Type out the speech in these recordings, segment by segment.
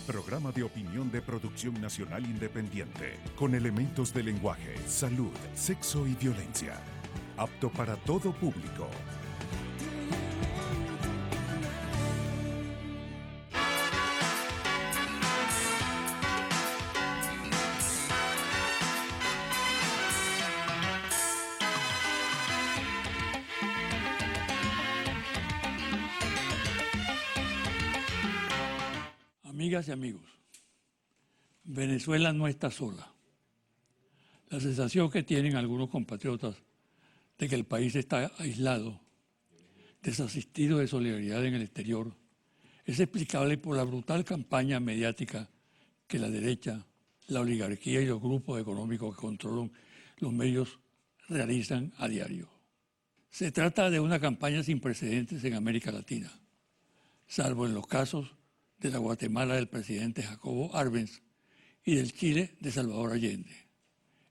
Programa de opinión de producción nacional independiente, con elementos de lenguaje, salud, sexo y violencia. Apto para todo público. Amigas y amigos, Venezuela no está sola. La sensación que tienen algunos compatriotas de que el país está aislado, desasistido de solidaridad en el exterior, es explicable por la brutal campaña mediática que la derecha, la oligarquía y los grupos económicos que controlan los medios realizan a diario. Se trata de una campaña sin precedentes en América Latina, salvo en los casos de la Guatemala del presidente Jacobo Arbenz y del Chile de Salvador Allende.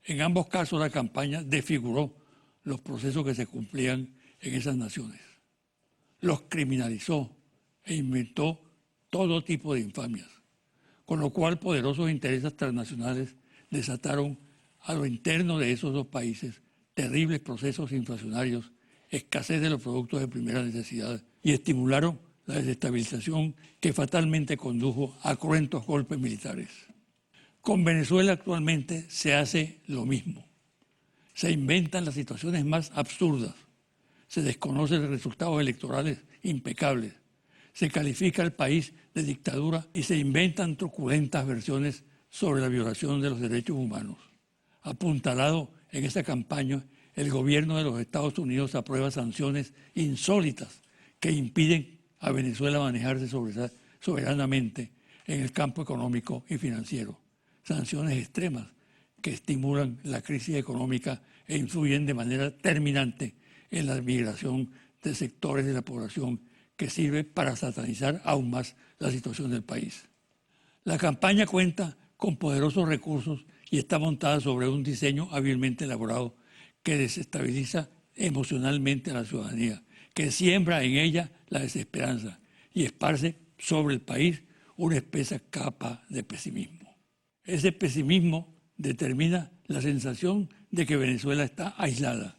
En ambos casos la campaña desfiguró los procesos que se cumplían en esas naciones. Los criminalizó e inventó todo tipo de infamias, con lo cual poderosos intereses transnacionales desataron a lo interno de esos dos países terribles procesos inflacionarios, escasez de los productos de primera necesidad y estimularon la desestabilización que fatalmente condujo a cruentos golpes militares. Con Venezuela actualmente se hace lo mismo. Se inventan las situaciones más absurdas, se desconocen resultados electorales impecables, se califica al país de dictadura y se inventan truculentas versiones sobre la violación de los derechos humanos. Apuntalado en esta campaña, el gobierno de los Estados Unidos aprueba sanciones insólitas que impiden a Venezuela manejarse soberanamente en el campo económico y financiero. Sanciones extremas que estimulan la crisis económica e influyen de manera terminante en la migración de sectores de la población que sirve para satanizar aún más la situación del país. La campaña cuenta con poderosos recursos y está montada sobre un diseño hábilmente elaborado que desestabiliza emocionalmente a la ciudadanía, que siembra en ella la desesperanza y esparce sobre el país una espesa capa de pesimismo. Ese pesimismo determina la sensación de que Venezuela está aislada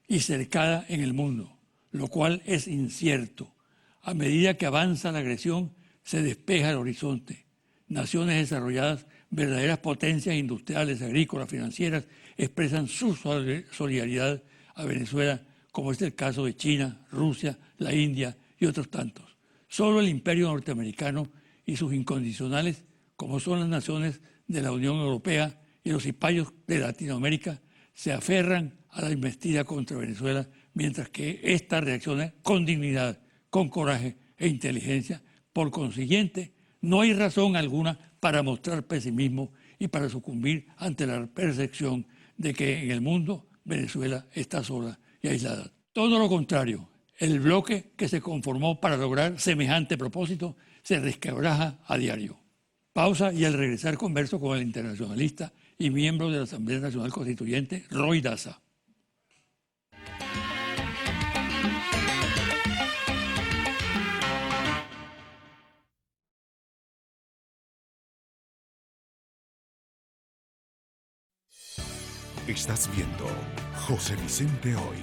y cercada en el mundo, lo cual es incierto. A medida que avanza la agresión, se despeja el horizonte. Naciones desarrolladas, verdaderas potencias industriales, agrícolas, financieras, expresan su solidaridad a Venezuela, como es el caso de China, Rusia, la India y otros tantos. Solo el imperio norteamericano y sus incondicionales, como son las naciones de la Unión Europea y los cipayos de Latinoamérica, se aferran a la embestida contra Venezuela, mientras que ésta reacciona con dignidad, con coraje e inteligencia. Por consiguiente, no hay razón alguna para mostrar pesimismo y para sucumbir ante la percepción de que en el mundo Venezuela está sola y aislada. Todo lo contrario, el bloque que se conformó para lograr semejante propósito se resquebraja a diario. Pausa y al regresar converso con el internacionalista y miembro de la Asamblea Nacional Constituyente, Roy Daza. Estás viendo José Vicente Hoy.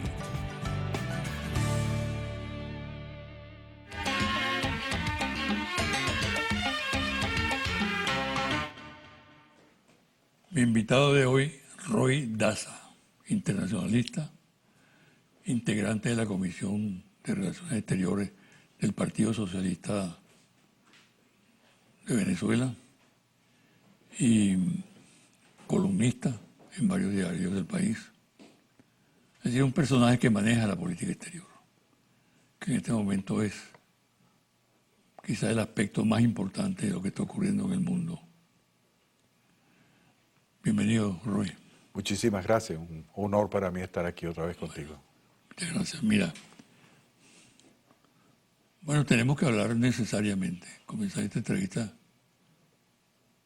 Mi invitado de hoy, Roy Daza, internacionalista, integrante de la Comisión de Relaciones Exteriores del Partido Socialista de Venezuela y columnista en varios diarios del país. Es decir, un personaje que maneja la política exterior, que en este momento es quizá el aspecto más importante de lo que está ocurriendo en el mundo. Bienvenido, Roy. Muchísimas gracias. Un honor para mí estar aquí otra vez contigo. Muchas gracias. Mira, bueno, tenemos que hablar necesariamente, comenzar esta entrevista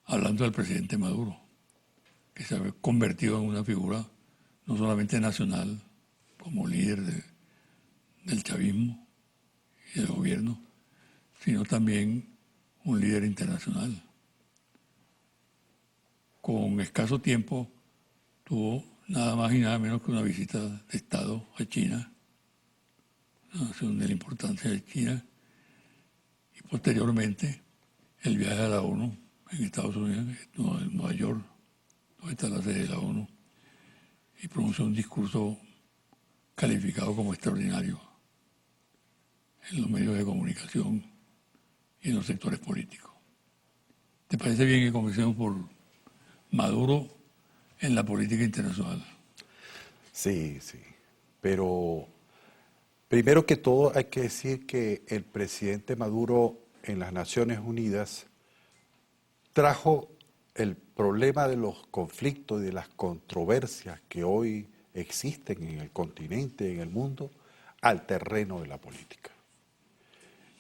hablando del presidente Maduro, que se ha convertido en una figura no solamente nacional, como líder del chavismo y del gobierno, sino también un líder internacional. con escaso tiempo, tuvo nada más y nada menos que una visita de Estado a China, una nación de la importancia de China, y posteriormente el viaje a la ONU en Estados Unidos, en Nueva York, donde está la sede de la ONU, y pronunció un discurso calificado como extraordinario en los medios de comunicación y en los sectores políticos. ¿Te parece bien que comencemos por Maduro en la política internacional? Sí, sí. Pero primero que todo hay que decir que el presidente Maduro en las Naciones Unidas trajo el problema de los conflictos y de las controversias que hoy existen en el continente, en el mundo, al terreno de la política.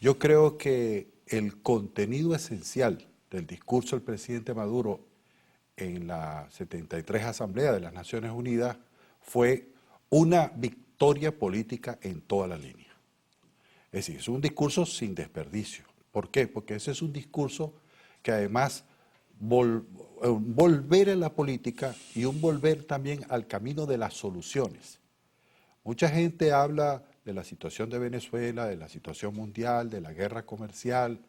Yo creo que el contenido esencial del discurso del presidente Maduro en la 73 Asamblea de las Naciones Unidas fue una victoria política en toda la línea. Es decir, es un discurso sin desperdicio. ¿Por qué? Porque ese es un discurso que además volver a la política y un volver también al camino de las soluciones. Mucha gente habla de la situación de Venezuela, de la situación mundial, de la guerra comercial,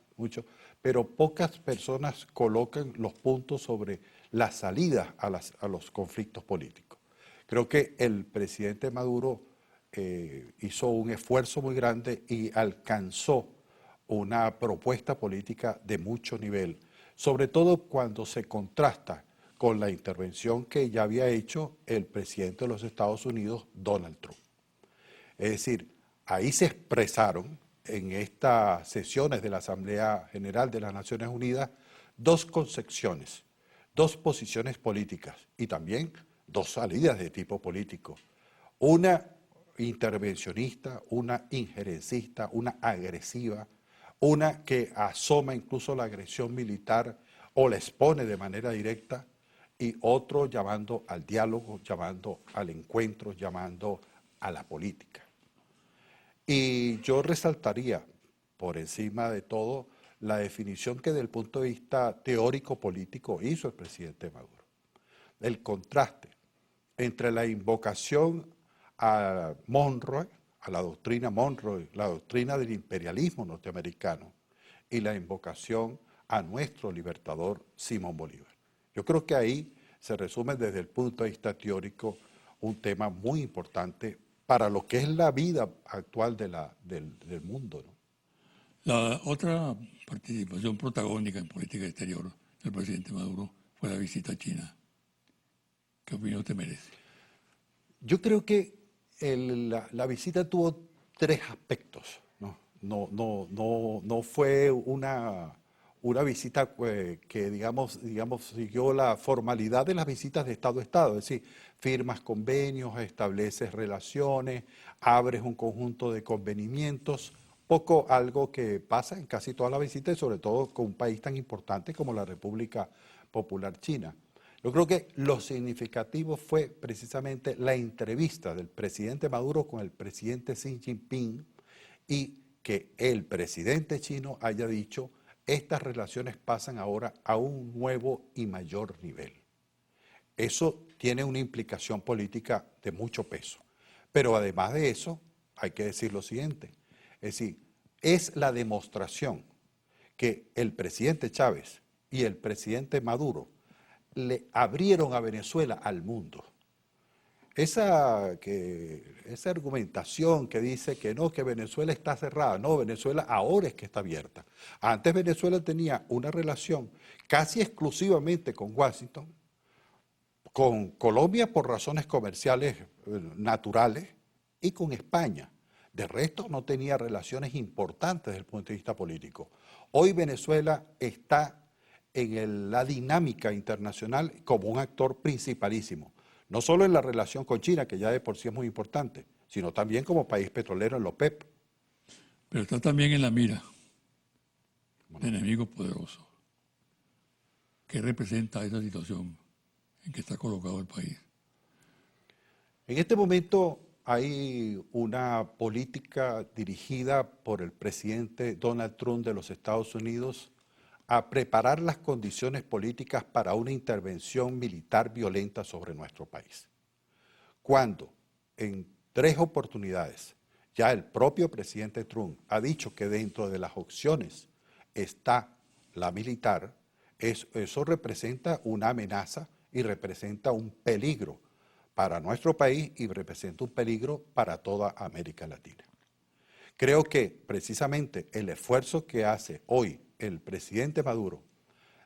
pero pocas personas colocan los puntos sobre la salida a los conflictos políticos. Creo que el presidente Maduro hizo un esfuerzo muy grande y alcanzó una propuesta política de mucho nivel, sobre todo cuando se contrasta con la intervención que ya había hecho el presidente de los Estados Unidos, Donald Trump. Es decir, ahí se expresaron en estas sesiones de la Asamblea General de las Naciones Unidas dos concepciones, dos posiciones políticas y también dos salidas de tipo político. Una intervencionista, una injerencista, una agresiva, una que asoma incluso la agresión militar o la expone de manera directa, y otro llamando al diálogo, llamando al encuentro, llamando a la política. Y yo resaltaría, por encima de todo, la definición que desde el punto de vista teórico-político hizo el presidente Maduro. El contraste entre la invocación a Monroe, a la doctrina Monroe, la doctrina del imperialismo norteamericano, y la invocación a nuestro libertador Simón Bolívar. Yo creo que ahí se resume desde el punto de vista teórico un tema muy importante para lo que es la vida actual del mundo, ¿no? La otra participación protagónica en política exterior del presidente Maduro fue la visita a China. ¿Qué opinión te merece? Yo creo que la visita tuvo tres aspectos, ¿no? No fue una visita que digamos, siguió la formalidad de las visitas de Estado a Estado, es decir, firmas convenios, estableces relaciones, abres un conjunto de convenimientos, poco algo que pasa en casi todas las visitas, y sobre todo con un país tan importante como la República Popular China. Yo creo que lo significativo fue precisamente la entrevista del presidente Maduro con el presidente Xi Jinping, y que el presidente chino haya dicho: estas relaciones pasan ahora a un nuevo y mayor nivel. Eso tiene una implicación política de mucho peso. Pero además de eso, hay que decir lo siguiente. Es decir, es la demostración que el presidente Chávez y el presidente Maduro le abrieron a Venezuela al mundo. Esa argumentación que dice que no, que Venezuela está cerrada. No, Venezuela ahora es que está abierta. Antes Venezuela tenía una relación casi exclusivamente con Washington, con Colombia por razones comerciales naturales y con España. De resto no tenía relaciones importantes desde el punto de vista político. Hoy Venezuela está en la dinámica internacional como un actor principalísimo, no solo en la relación con China, que ya de por sí es muy importante, sino también como país petrolero en la OPEP. Pero está también en la mira de enemigos poderosos. ¿Qué representa esa situación en que está colocado el país? En este momento hay una política dirigida por el presidente Donald Trump de los Estados Unidos a preparar las condiciones políticas para una intervención militar violenta sobre nuestro país. Cuando en 3 oportunidades ya el propio presidente Trump ha dicho que dentro de las opciones está la militar, eso representa una amenaza y representa un peligro para nuestro país y representa un peligro para toda América Latina. Creo que precisamente el esfuerzo que hace hoy el presidente Maduro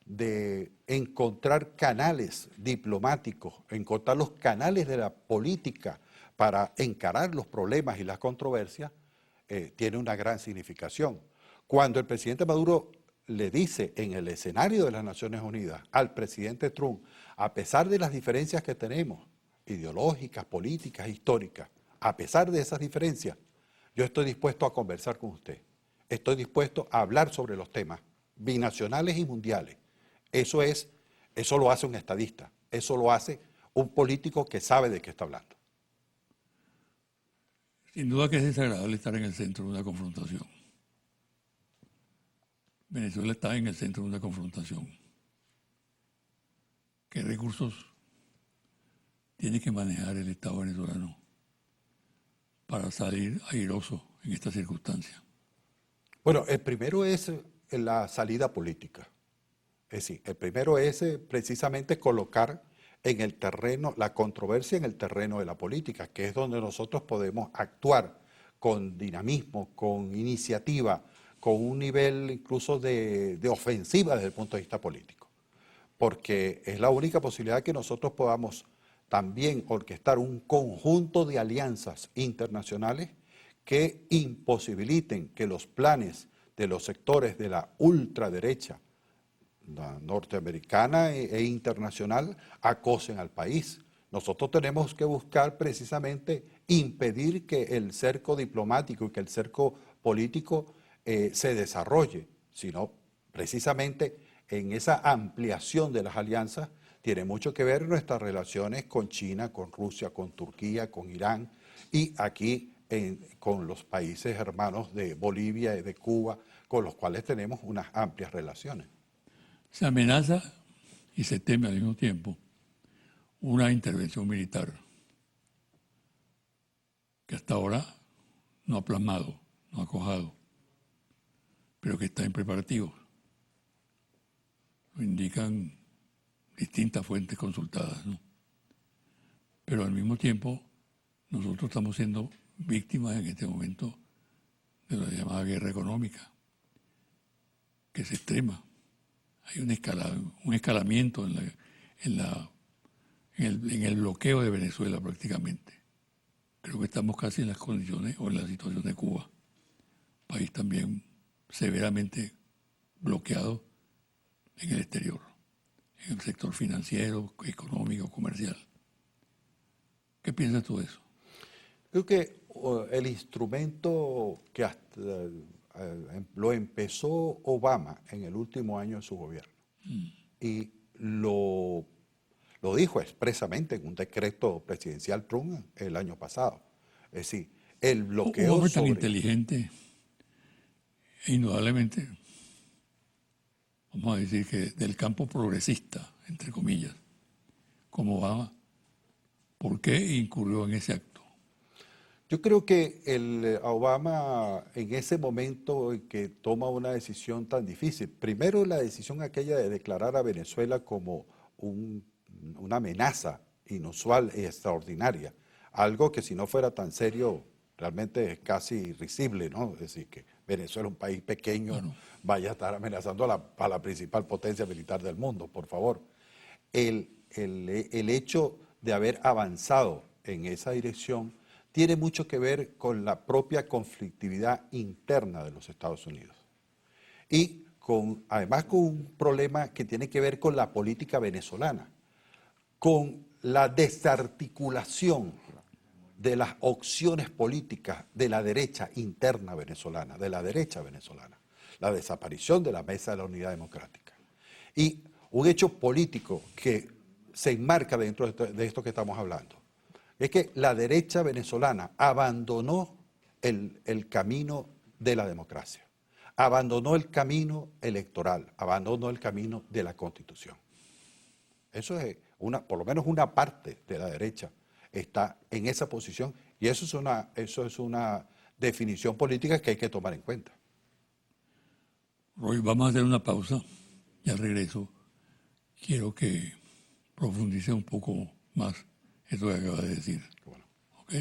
de encontrar canales diplomáticos, encontrar los canales de la política para encarar los problemas y las controversias, tiene una gran significación. Cuando el presidente Maduro le dice en el escenario de las Naciones Unidas al presidente Trump, a pesar de las diferencias que tenemos, ideológicas, políticas, históricas, a pesar de esas diferencias, yo estoy dispuesto a conversar con usted, estoy dispuesto a hablar sobre los temas binacionales y mundiales. Eso lo hace un estadista, eso lo hace un político que sabe de qué está hablando. Sin duda que es desagradable estar en el centro de una confrontación. Venezuela está en el centro de una confrontación. ¿Qué recursos tiene que manejar el Estado venezolano para salir airoso en esta circunstancia? Bueno, el primero es la salida política. Es decir, el primero es precisamente colocar en el terreno, la controversia en el terreno de la política, que es donde nosotros podemos actuar con dinamismo, con iniciativa, con un nivel incluso de ofensiva desde el punto de vista político. Porque es la única posibilidad que nosotros podamos también orquestar un conjunto de alianzas internacionales que imposibiliten que los planes de los sectores de la ultraderecha norteamericana e internacional acosen al país. Nosotros tenemos que buscar precisamente impedir que el cerco diplomático y que el cerco político se desarrolle, sino precisamente en esa ampliación de las alianzas tiene mucho que ver nuestras relaciones con China, con Rusia, con Turquía, con Irán y aquí con los países hermanos de Bolivia y de Cuba, con los cuales tenemos unas amplias relaciones. Se amenaza y se teme al mismo tiempo una intervención militar que hasta ahora no ha plasmado, no ha cuajado, pero que está en preparativos. Lo indican distintas fuentes consultadas, ¿no? Pero al mismo tiempo nosotros estamos siendo víctimas en este momento de la llamada guerra económica, que es extrema. Hay un escalamiento en el bloqueo de Venezuela prácticamente. Creo que estamos casi en las condiciones o en la situación de Cuba, país también severamente bloqueado en el exterior, en el sector financiero, económico, comercial. ¿Qué piensas tú de eso? Creo que el instrumento que lo empezó Obama en el último año de su gobierno y lo dijo expresamente en un decreto presidencial Trump el año pasado. Es decir, el bloqueo un hombre tan inteligente e indudablemente, vamos a decir que del campo progresista, entre comillas, como Obama, ¿por qué incurrió en ese acto? Yo creo que Obama en ese momento en que toma una decisión tan difícil, primero la decisión aquella de declarar a Venezuela como una amenaza inusual y extraordinaria, algo que si no fuera tan serio realmente es casi risible, ¿no? Es decir, que Venezuela, un país pequeño, bueno, vaya a estar amenazando a la principal potencia militar del mundo, por favor. El hecho de haber avanzado en esa dirección tiene mucho que ver con la propia conflictividad interna de los Estados Unidos. Y además con un problema que tiene que ver con la política venezolana, con la desarticulación de las opciones políticas de la derecha interna venezolana, de la derecha venezolana, la desaparición de la Mesa de la Unidad Democrática. Y un hecho político que se enmarca dentro de esto que estamos hablando es que la derecha venezolana abandonó el camino de la democracia, abandonó el camino electoral, abandonó el camino de la Constitución. Eso es por lo menos una parte de la derecha está en esa posición y eso es una definición política que hay que tomar en cuenta. Roy, vamos a hacer una pausa y al regreso quiero que profundice un poco más eso que acaba de decir. Bueno. ¿Ok?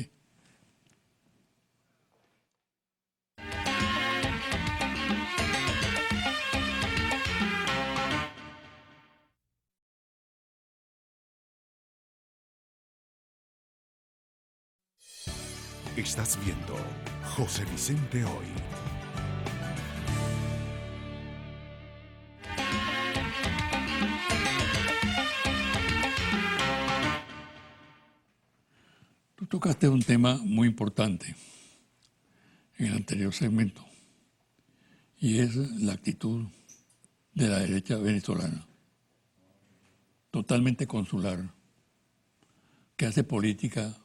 Estás viendo José Vicente Hoy. Tú tocaste un tema muy importante en el anterior segmento y es la actitud de la derecha venezolana, totalmente consular, que hace política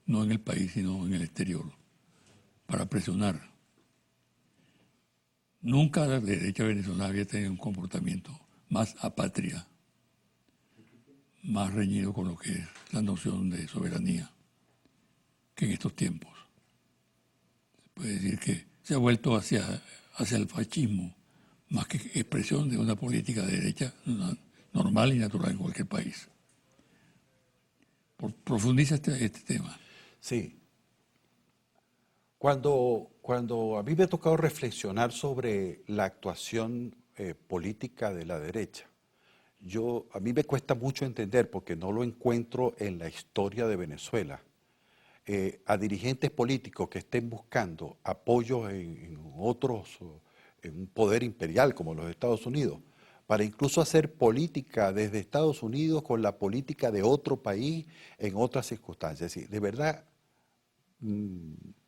no en el país sino en el exterior, para presionar. Nunca la derecha venezolana había tenido un comportamiento más apátrida, más reñido con lo que es la noción de soberanía que en estos tiempos. Se puede decir que se ha vuelto hacia el fascismo, más que expresión de una política de derecha normal y natural en cualquier país. Profundiza este tema. Sí. Cuando a mí me ha tocado reflexionar sobre la actuación política de la derecha, a mí me cuesta mucho entender, porque no lo encuentro en la historia de Venezuela, a dirigentes políticos que estén buscando apoyo en un poder imperial como los Estados Unidos, para incluso hacer política desde Estados Unidos con la política de otro país en otras circunstancias. Es decir, de verdad,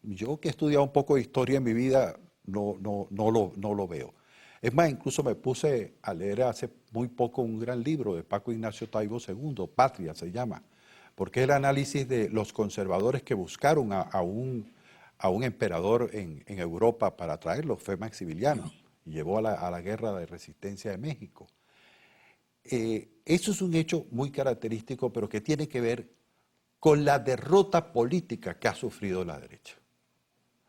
yo que he estudiado un poco de historia en mi vida, no lo veo. Es más, incluso me puse a leer hace muy poco un gran libro de Paco Ignacio Taibo II, Patria se llama, porque es el análisis de los conservadores que buscaron a un emperador en Europa para traerlo, fue Maximiliano, y llevó a la guerra de resistencia de México. Eso es un hecho muy característico, pero que tiene que ver con la derrota política que ha sufrido la derecha.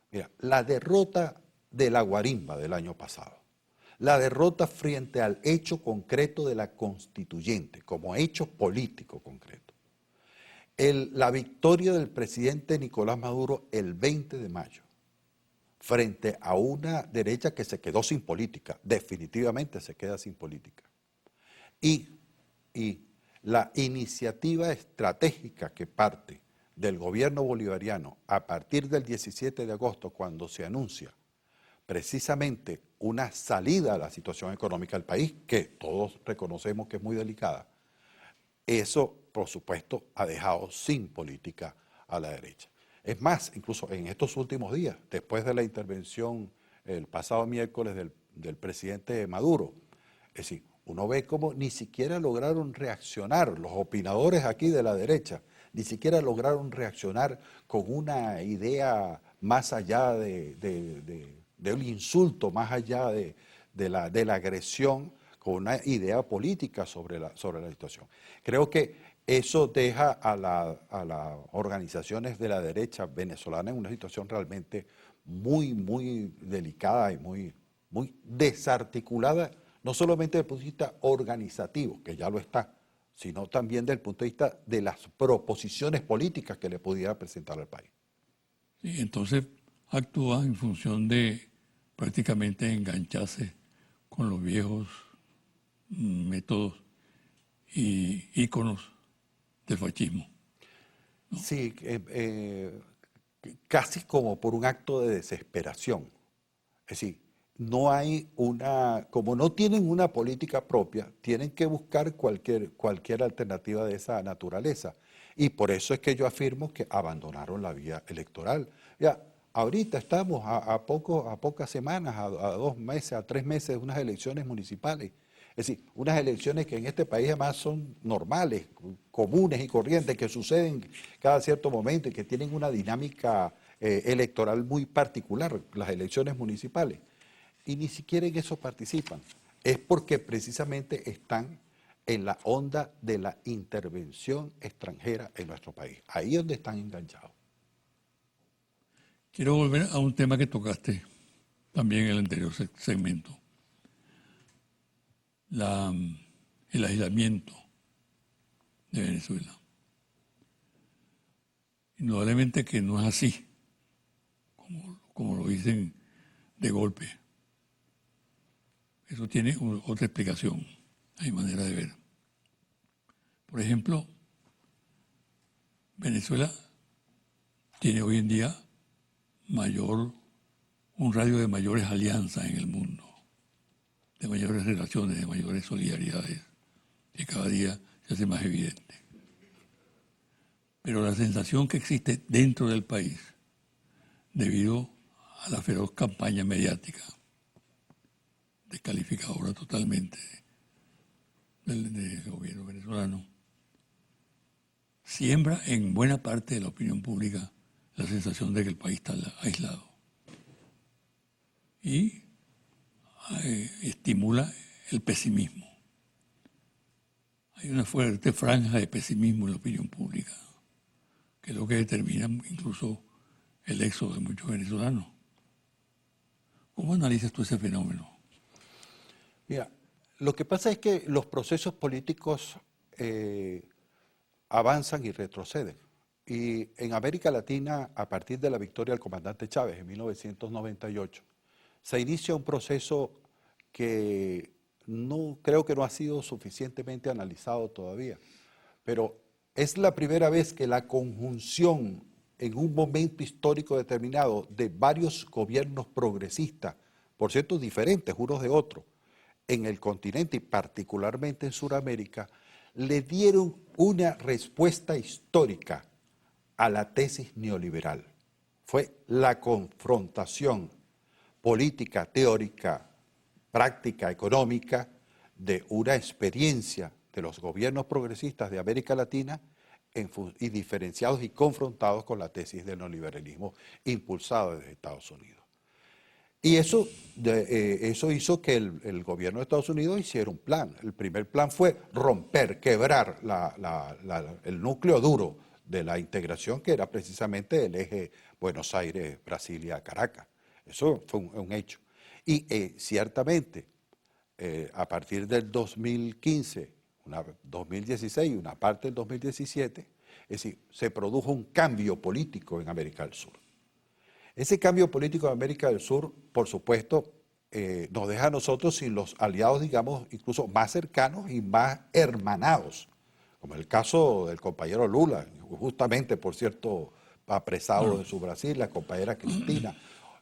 Mira, la derrota de la guarimba del año pasado, la derrota frente al hecho concreto de la constituyente, como hecho político concreto, la victoria del presidente Nicolás Maduro el 20 de mayo, frente a una derecha que se quedó sin política, definitivamente se queda sin política, y la iniciativa estratégica que parte del gobierno bolivariano a partir del 17 de agosto, cuando se anuncia precisamente una salida a la situación económica del país, que todos reconocemos que es muy delicada, eso, por supuesto, ha dejado sin política a la derecha. Es más, incluso en estos últimos días, después de la intervención el pasado miércoles del presidente Maduro, es decir, uno ve cómo ni siquiera lograron reaccionar, los opinadores aquí de la derecha, ni siquiera lograron reaccionar con una idea más allá de un insulto, más allá de la agresión, con una idea política sobre la situación. Creo que eso deja a las organizaciones de la derecha venezolana en una situación realmente muy, muy delicada y muy desarticulada, no solamente desde el punto de vista organizativo, que ya lo está, sino también desde el punto de vista de las proposiciones políticas que le pudiera presentar al país. Sí, entonces actúa en función de prácticamente engancharse con los viejos métodos y íconos del fascismo, ¿no? Sí, casi como por un acto de desesperación. Es decir, como no tienen una política propia, tienen que buscar cualquier alternativa de esa naturaleza. Y por eso es que yo afirmo que abandonaron la vía electoral. Ya, ahorita estamos a pocas semanas, a 2 meses, a 3 meses de unas elecciones municipales. Es decir, unas elecciones que en este país además son normales, comunes y corrientes, que suceden cada cierto momento y que tienen una dinámica electoral muy particular, las elecciones municipales. y ni siquiera en eso participan. Es porque precisamente están en la onda de la intervención extranjera en nuestro país. Ahí es donde están enganchados. Quiero volver a un tema que tocaste también en el anterior segmento. El aislamiento de Venezuela. Indudablemente que no es así, como lo dicen de golpe. Eso tiene otra explicación, hay manera de ver. Por ejemplo, Venezuela tiene hoy en día un radio de mayores alianzas en el mundo, de mayores relaciones, de mayores solidaridades, que cada día se hace más evidente. Pero la sensación que existe dentro del país, debido a la feroz campaña mediática, descalificadora totalmente del gobierno venezolano, siembra en buena parte de la opinión pública la sensación de que el país está aislado. Y estimula el pesimismo. Hay una fuerte franja de pesimismo en la opinión pública, que es lo que determina incluso el éxodo de muchos venezolanos. ¿Cómo analizas tú ese fenómeno? Mira, lo que pasa es que los procesos políticos avanzan y retroceden. Y en América Latina, a partir de la victoria del comandante Chávez en 1998, se inicia un proceso que creo que no ha sido suficientemente analizado todavía, pero es la primera vez que la conjunción en un momento histórico determinado de varios gobiernos progresistas, por cierto diferentes unos de otros, en el continente y particularmente en Sudamérica, le dieron una respuesta histórica a la tesis neoliberal. Fue la confrontación política, teórica, práctica, económica, de una experiencia de los gobiernos progresistas de América Latina y diferenciados y confrontados con la tesis del neoliberalismo impulsado desde Estados Unidos. Y eso hizo que el gobierno de Estados Unidos hiciera un plan. El primer plan fue romper, quebrar el núcleo duro de la integración, que era precisamente el eje Buenos Aires, Brasilia, Caracas. Eso fue un hecho. Y ciertamente, a partir del 2015, 2016 y una parte del 2017, es decir, se produjo un cambio político en América del Sur. Ese cambio político en América del Sur, por supuesto, nos deja a nosotros sin los aliados, digamos, incluso más cercanos y más hermanados, como el caso del compañero Lula, justamente, por cierto, apresado de su Brasil, la compañera Cristina,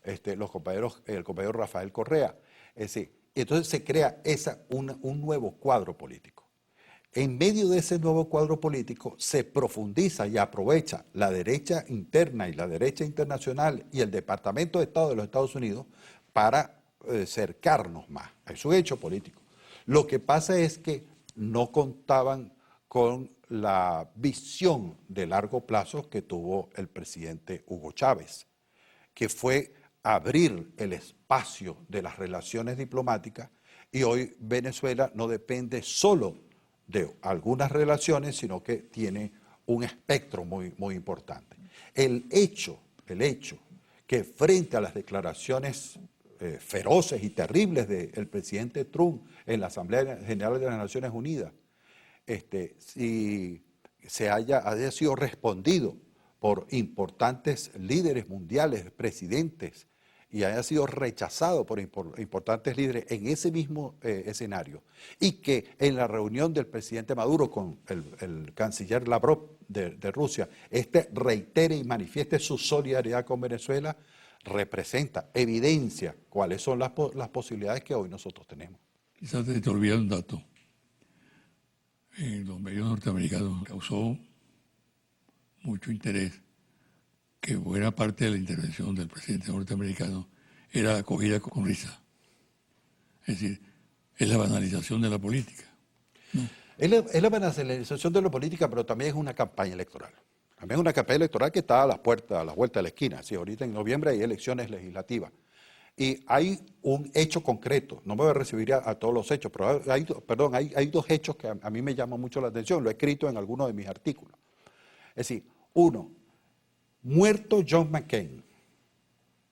el compañero Rafael Correa. Es decir, entonces se crea un nuevo cuadro político. En medio de ese nuevo cuadro político se profundiza y aprovecha la derecha interna y la derecha internacional y el Departamento de Estado de los Estados Unidos para cercarnos más. Es un hecho político. Lo que pasa es que no contaban con la visión de largo plazo que tuvo el presidente Hugo Chávez, que fue abrir el espacio de las relaciones diplomáticas, y hoy Venezuela no depende solo de algunas relaciones, sino que tiene un espectro muy, muy importante. El hecho que frente a las declaraciones feroces y terribles del presidente Trump en la Asamblea General de las Naciones Unidas, si haya sido respondido por importantes líderes mundiales, presidentes, y haya sido rechazado por importantes líderes en ese mismo escenario, y que en la reunión del presidente Maduro con el canciller Lavrov de Rusia, reitere y manifieste su solidaridad con Venezuela, representa, evidencia cuáles son las posibilidades que hoy nosotros tenemos. Quizás te olvida un dato. En los medios norteamericanos causó mucho interés que buena parte de la intervención del presidente norteamericano era acogida con risa. Es decir, es la banalización de la política, ¿no? Es la banalización de la política, pero también es una campaña electoral. También es una campaña electoral que está a las vueltas de la esquina. Sí, ahorita en noviembre hay elecciones legislativas. Y hay un hecho concreto, no me voy a referir a todos los hechos, pero hay dos hechos que a mí me llaman mucho la atención, lo he escrito en algunos de mis artículos. Es decir, uno, muerto John McCain,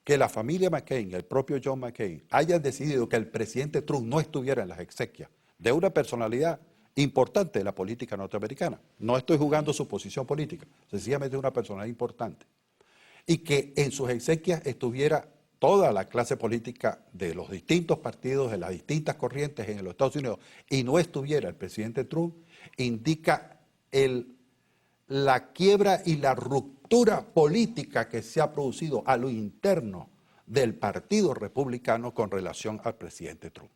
que la familia McCain, el propio John McCain, hayan decidido que el presidente Trump no estuviera en las exequias de una personalidad importante de la política norteamericana. No estoy jugando su posición política, sencillamente una personalidad importante. Y que en sus exequias estuviera toda la clase política de los distintos partidos, de las distintas corrientes en los Estados Unidos, y no estuviera el presidente Trump, indica la quiebra y la ruptura política que se ha producido a lo interno del Partido Republicano con relación al presidente Trump.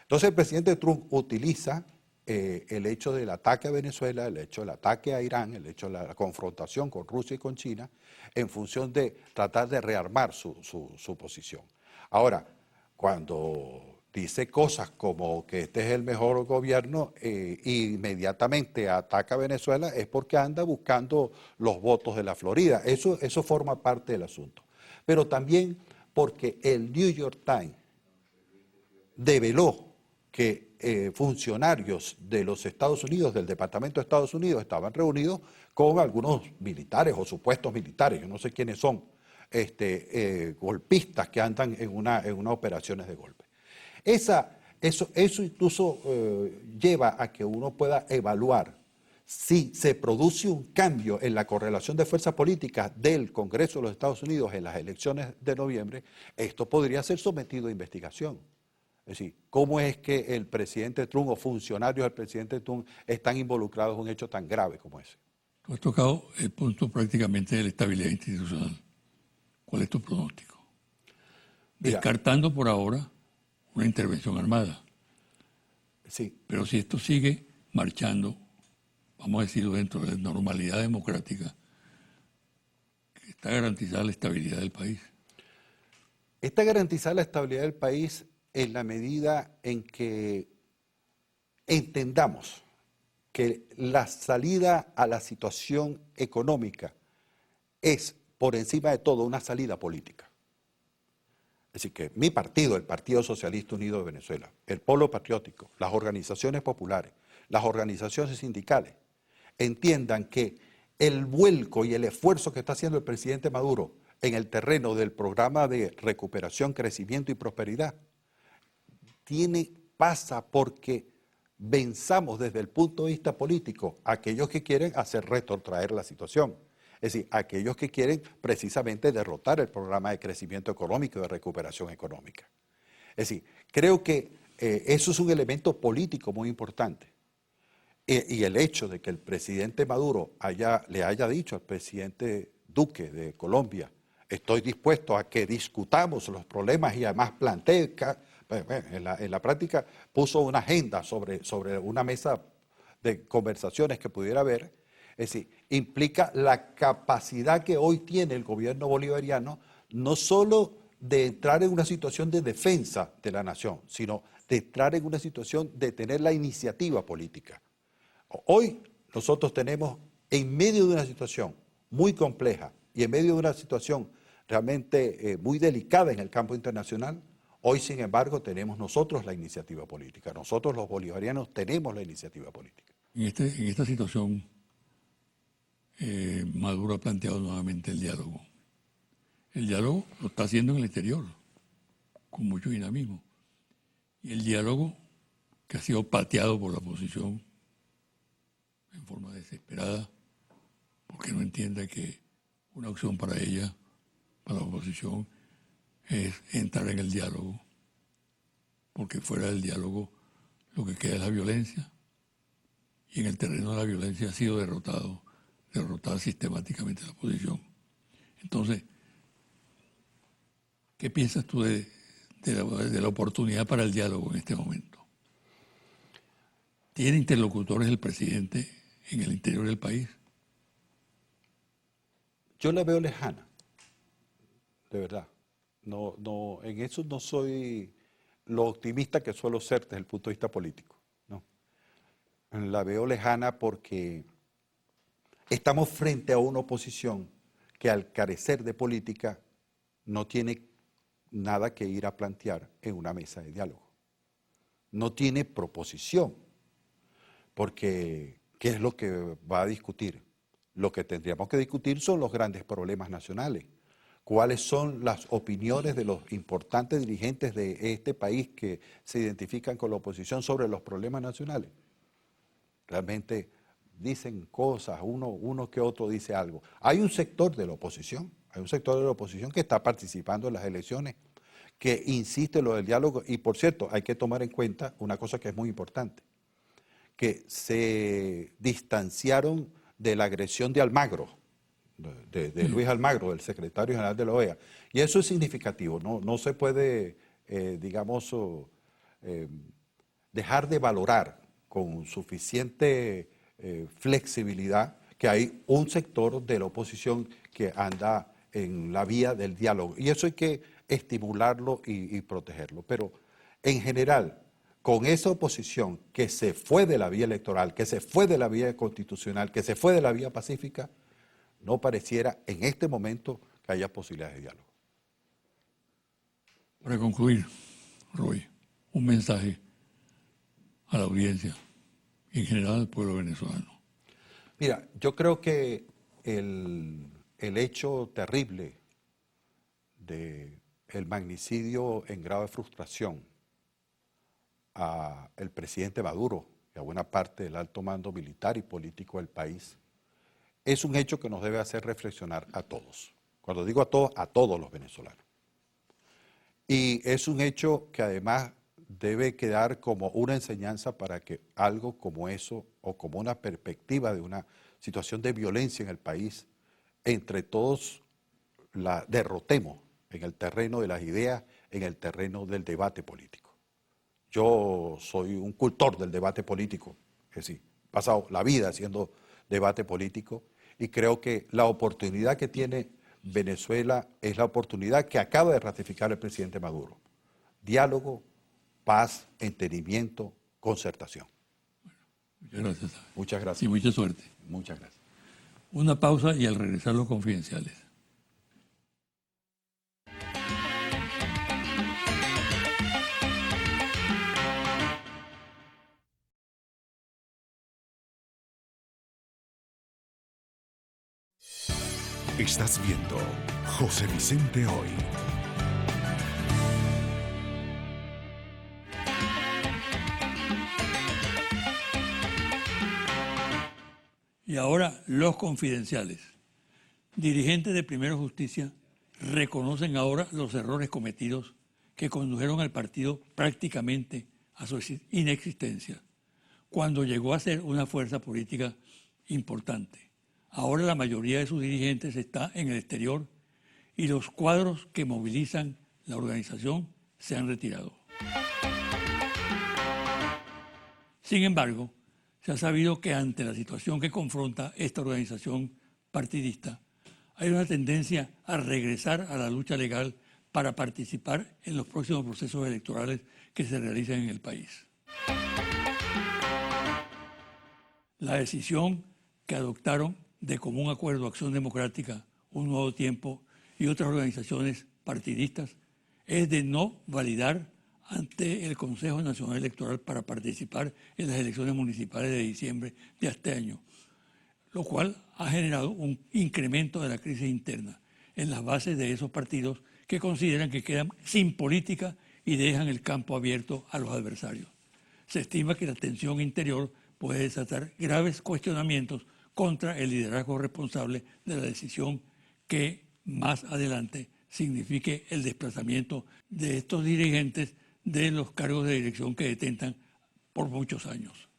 Entonces el presidente Trump utiliza el hecho del ataque a Venezuela, el hecho del ataque a Irán, el hecho de la confrontación con Rusia y con China, en función de tratar de rearmar su posición. Ahora, cuando dice cosas como que este es el mejor gobierno e inmediatamente ataca a Venezuela, es porque anda buscando los votos de la Florida. Eso forma parte del asunto. Pero también porque el New York Times develó que funcionarios de los Estados Unidos, del Departamento de Estados Unidos, estaban reunidos con algunos militares o supuestos militares, yo no sé quiénes son, golpistas que andan en unas operaciones de golpe. Eso incluso lleva a que uno pueda evaluar si se produce un cambio en la correlación de fuerzas políticas del Congreso de los Estados Unidos en las elecciones de noviembre, esto podría ser sometido a investigación. Es decir, ¿cómo es que el presidente Trump o funcionarios del presidente Trump están involucrados en un hecho tan grave como ese? Tú has tocado el punto prácticamente de la estabilidad institucional. ¿Cuál es tu pronóstico? Mira, Descartando por ahora una intervención armada. sí. Pero si esto sigue marchando, vamos a decirlo dentro de la normalidad democrática, está garantizada la estabilidad del país. Está garantizada la estabilidad del país en la medida en que entendamos que la salida a la situación económica es, por encima de todo, una salida política. Es decir, que mi partido, el Partido Socialista Unido de Venezuela, el Polo Patriótico, las organizaciones populares, las organizaciones sindicales, entiendan que el vuelco y el esfuerzo que está haciendo el presidente Maduro en el terreno del programa de recuperación, crecimiento y prosperidad, pasa porque venzamos desde el punto de vista político a aquellos que quieren hacer retrotraer la situación. Es decir, aquellos que quieren precisamente derrotar el programa de crecimiento económico y de recuperación económica. Es decir, creo que eso es un elemento político muy importante. Y el hecho de que el presidente Maduro le haya dicho al presidente Duque de Colombia, estoy dispuesto a que discutamos los problemas y además plantee, en la práctica puso una agenda sobre una mesa de conversaciones que pudiera haber, es decir, implica la capacidad que hoy tiene el gobierno bolivariano no solo de entrar en una situación de defensa de la nación, sino de entrar en una situación de tener la iniciativa política. Hoy nosotros tenemos, en medio de una situación muy compleja y en medio de una situación realmente muy delicada en el campo internacional, hoy, sin embargo, tenemos nosotros la iniciativa política. Nosotros los bolivarianos tenemos la iniciativa política. En esta situación, Maduro ha planteado nuevamente el diálogo. El diálogo lo está haciendo en el exterior, con mucho dinamismo. Y el diálogo, que ha sido pateado por la oposición en forma desesperada, porque no entiende que una opción para ella, para la oposición, es entrar en el diálogo, porque fuera del diálogo lo que queda es la violencia, y en el terreno de la violencia ha sido derrotada sistemáticamente la oposición. Entonces, ¿qué piensas tú de la oportunidad para el diálogo en este momento? ¿Tiene interlocutores el presidente en el interior del país? Yo la veo lejana, de verdad. No, en eso no soy lo optimista que suelo ser desde el punto de vista político. No. La veo lejana porque estamos frente a una oposición que al carecer de política no tiene nada que ir a plantear en una mesa de diálogo. No tiene proposición, porque ¿qué es lo que va a discutir? Lo que tendríamos que discutir son los grandes problemas nacionales. ¿Cuáles son las opiniones de los importantes dirigentes de este país que se identifican con la oposición sobre los problemas nacionales? Realmente dicen cosas, uno que otro dice algo. Hay un sector de la oposición, que está participando en las elecciones, que insiste en lo del diálogo, y por cierto, hay que tomar en cuenta una cosa que es muy importante, que se distanciaron de la agresión de Almagro, de Luis Almagro, del secretario general de la OEA. Y eso es significativo, no se puede, dejar de valorar con suficiente flexibilidad que hay un sector de la oposición que anda en la vía del diálogo. Y eso hay que estimularlo y protegerlo. Pero en general, con esa oposición que se fue de la vía electoral, que se fue de la vía constitucional, que se fue de la vía pacífica, no pareciera en este momento que haya posibilidades de diálogo. Para concluir, Roy, un mensaje a la audiencia y en general al pueblo venezolano. Mira, yo creo que el hecho terrible del magnicidio en grado de frustración al presidente Maduro y a buena parte del alto mando militar y político del país es un hecho que nos debe hacer reflexionar a todos. Cuando digo a todos los venezolanos. Y es un hecho que además debe quedar como una enseñanza para que algo como eso o como una perspectiva de una situación de violencia en el país, entre todos la derrotemos en el terreno de las ideas, en el terreno del debate político. Yo soy un cultor del debate político, es decir, he pasado la vida haciendo debate político y creo que la oportunidad que tiene Venezuela es la oportunidad que acaba de ratificar el presidente Maduro. Diálogo, paz, entendimiento, concertación. Muchas gracias. Muchas gracias. Y mucha suerte. Muchas gracias. Una pausa y al regresar los confidenciales. Estás viendo José Vicente Hoy. Y ahora los confidenciales. Dirigentes de Primero Justicia reconocen ahora los errores cometidos que condujeron al partido prácticamente a su inexistencia, cuando llegó a ser una fuerza política importante. Ahora la mayoría de sus dirigentes está en el exterior y los cuadros que movilizan la organización se han retirado. Sin embargo, se ha sabido que ante la situación que confronta esta organización partidista, hay una tendencia a regresar a la lucha legal para participar en los próximos procesos electorales que se realicen en el país. La decisión que adoptaron de común acuerdo Acción Democrática, Un Nuevo Tiempo y otras organizaciones partidistas es de no validar ante el Consejo Nacional Electoral para participar en las elecciones municipales de diciembre de este año, lo cual ha generado un incremento de la crisis interna en las bases de esos partidos que consideran que quedan sin política y dejan el campo abierto a los adversarios. Se estima que la tensión interior puede desatar graves cuestionamientos contra el liderazgo responsable de la decisión que más adelante signifique el desplazamiento de estos dirigentes de los cargos de dirección que detentan por muchos años.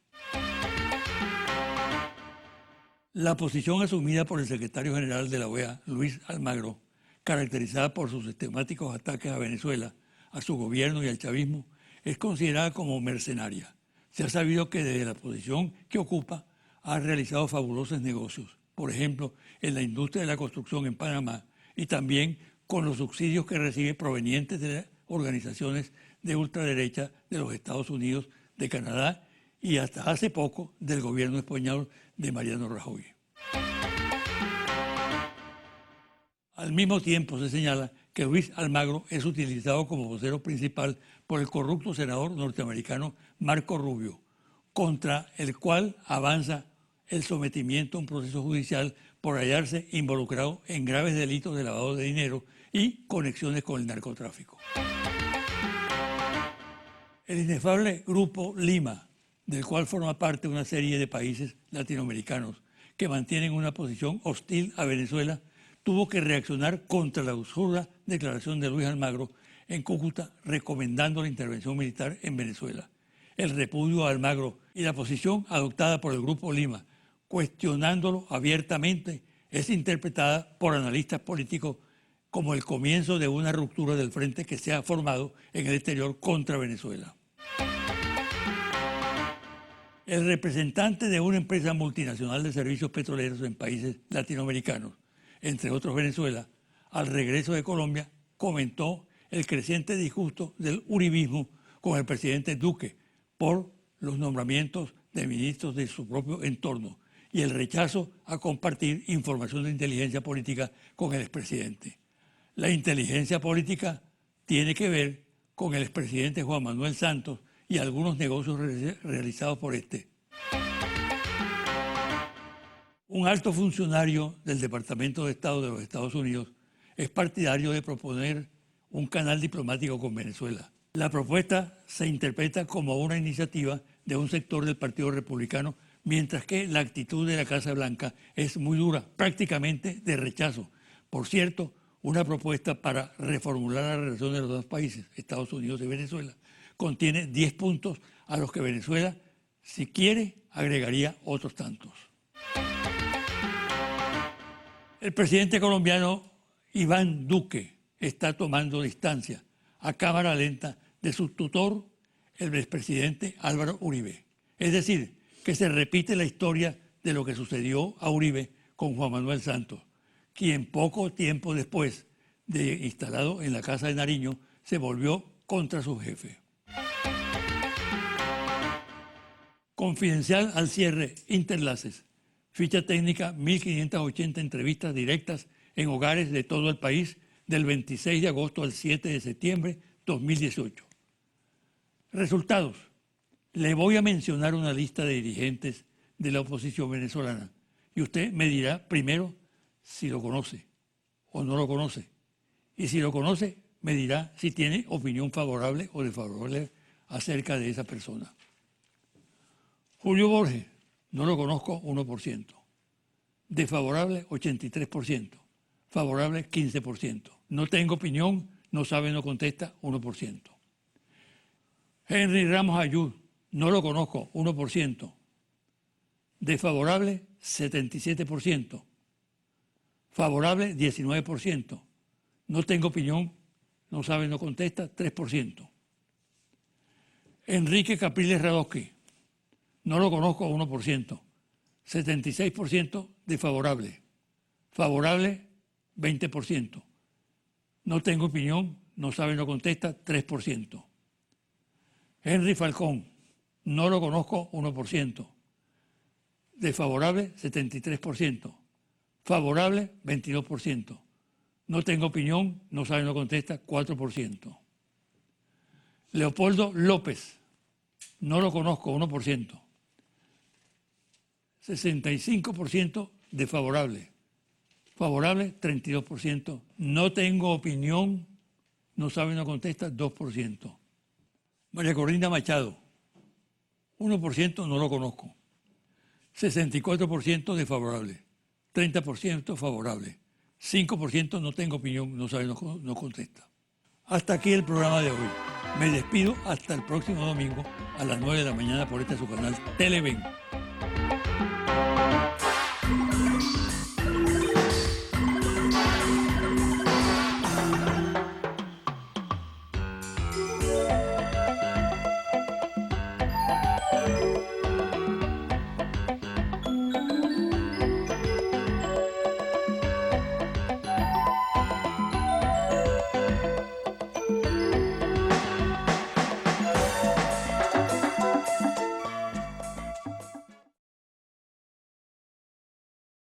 La posición asumida por el secretario general de la OEA, Luis Almagro, caracterizada por sus sistemáticos ataques a Venezuela, a su gobierno y al chavismo, es considerada como mercenaria. Se ha sabido que desde la posición que ocupa ha realizado fabulosos negocios, por ejemplo, en la industria de la construcción en Panamá y también con los subsidios que recibe provenientes de organizaciones de ultraderecha de los Estados Unidos, de Canadá y hasta hace poco del gobierno español de Mariano Rajoy. Al mismo tiempo se señala que Luis Almagro es utilizado como vocero principal por el corrupto senador norteamericano Marco Rubio, contra el cual avanza el sometimiento a un proceso judicial por hallarse involucrado en graves delitos de lavado de dinero y conexiones con el narcotráfico. El inefable Grupo Lima, del cual forma parte una serie de países latinoamericanos que mantienen una posición hostil a Venezuela, tuvo que reaccionar contra la absurda declaración de Luis Almagro en Cúcuta recomendando la intervención militar en Venezuela. El repudio a Almagro y la posición adoptada por el Grupo Lima, cuestionándolo abiertamente, es interpretada por analistas políticos como el comienzo de una ruptura del frente que se ha formado en el exterior contra Venezuela. El representante de una empresa multinacional de servicios petroleros en países latinoamericanos, entre otros Venezuela, al regreso de Colombia, comentó el creciente disgusto del uribismo con el presidente Duque por los nombramientos de ministros de su propio entorno y el rechazo a compartir información de inteligencia política con el expresidente. La inteligencia política tiene que ver con el expresidente Juan Manuel Santos y algunos negocios realizados por este. Un alto funcionario del Departamento de Estado de los Estados Unidos es partidario de proponer un canal diplomático con Venezuela. La propuesta se interpreta como una iniciativa de un sector del Partido Republicano, mientras que la actitud de la Casa Blanca es muy dura, prácticamente de rechazo. Por cierto, una propuesta para reformular la relación de los dos países, Estados Unidos y Venezuela, contiene 10 puntos a los que Venezuela, si quiere, agregaría otros tantos. El presidente colombiano Iván Duque está tomando distancia a cámara lenta de su tutor, el expresidente Álvaro Uribe. Es decir, que se repite la historia de lo que sucedió a Uribe con Juan Manuel Santos, quien poco tiempo después de instalado en la Casa de Nariño se volvió contra su jefe. Confidencial al cierre, Interlaces. Ficha técnica, 1.580 entrevistas directas en hogares de todo el país del 26 de agosto al 7 de septiembre 2018. Resultados. Le voy a mencionar una lista de dirigentes de la oposición venezolana y usted me dirá primero si lo conoce o no lo conoce. Y si lo conoce, me dirá si tiene opinión favorable o desfavorable acerca de esa persona. Julio Borges, no lo conozco, 1%. Desfavorable, 83%. Favorable, 15%. No tengo opinión, no sabe, no contesta, 1%. Henry Ramos Ayud, no lo conozco, 1%. Desfavorable, 77%. Favorable, 19%. No tengo opinión, no sabe, no contesta, 3%. Enrique Capriles Radosky, no lo conozco, 1%. 76% desfavorable. Favorable, 20%. No tengo opinión, no sabe, no contesta, 3%. Henry Falcón, no lo conozco, 1%. Desfavorable, 73%. Favorable, 22%. No tengo opinión, no sabe, no contesta, 4%. Leopoldo López, no lo conozco, 1%. 65% desfavorable. Favorable, 32%. No tengo opinión, no sabe, no contesta, 2%. María Corina Machado, 1% no lo conozco. 64% desfavorable. 30% favorable. 5% no tengo opinión, no sabe, no contesta. Hasta aquí el programa de hoy. Me despido hasta el próximo domingo a las 9 de la mañana por este su canal Televen.